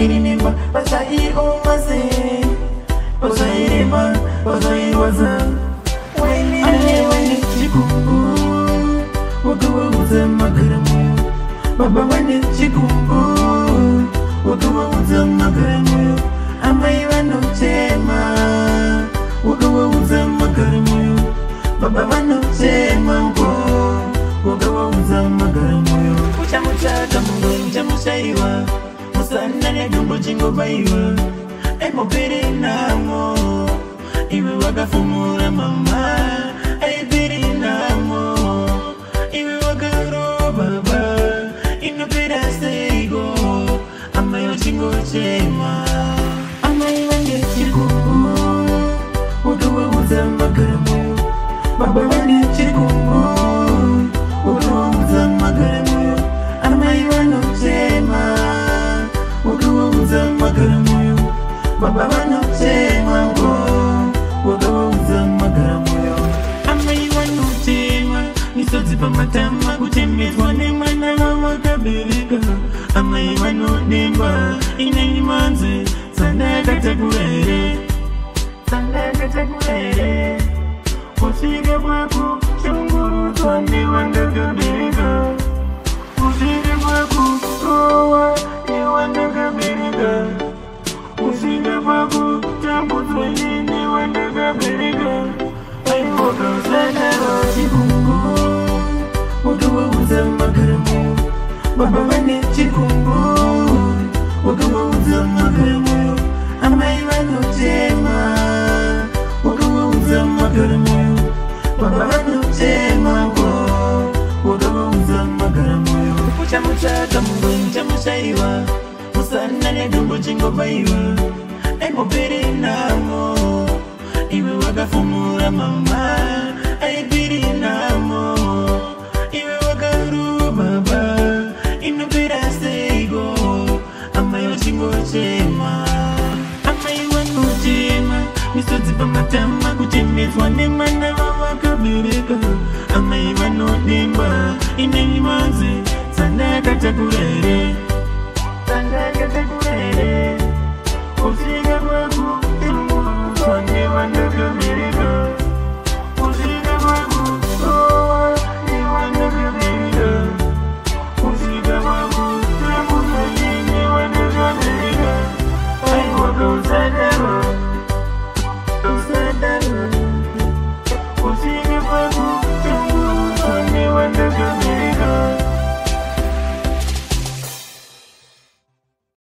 irimimba pasai omase pasai ma pasai waza wani wani chikungu wakawa uza magaramu baba wani chikungu wakawa uza magaramu amai wano chema wakawa uza magaramu baba wano chema wakawa uza magaramu uchamuchata mungu uchamushaiwa musandane dumbo jingo baiwa emo pere namo iwe wakafumura mama pere namo iwe wakaro baba ino pera seigo amayo chingo chema amayo wange chikungu wakawa uza magaramu baba wange chikungu wakawa uza magaramu amayo wano chema wakawa uza magaramu baba wano chema wakawa uza magaramu amayi wano chema nisodzi pamatama kuchemedzwa nemwana wawakabereka amayi wano demba ineni manzi sandakatakura here kusvika kwako shungurudzwa newandakabereka kusvika kwako rowa newandakabereka kusvika kwako tambudzwa newandakabereka aivoka usadaro chikungu wakawa uza magaramu baba vane chikungu wakawa uza magaramu amai vanotema wakawa uza magaramu baba vanotema wakawa uza magaramu uchamuchata mungu uchamushaiwa musandane dumbo jingo baiwa aimopere namo iwe wakafumura mama aipiri namo iwe wakaru baba inopera seigo amayo chingo chema amai wanochema misodzi pamatama kuchemedzwa nemwana wawakabereka amai vanodemba ineni manzi sandakatakura here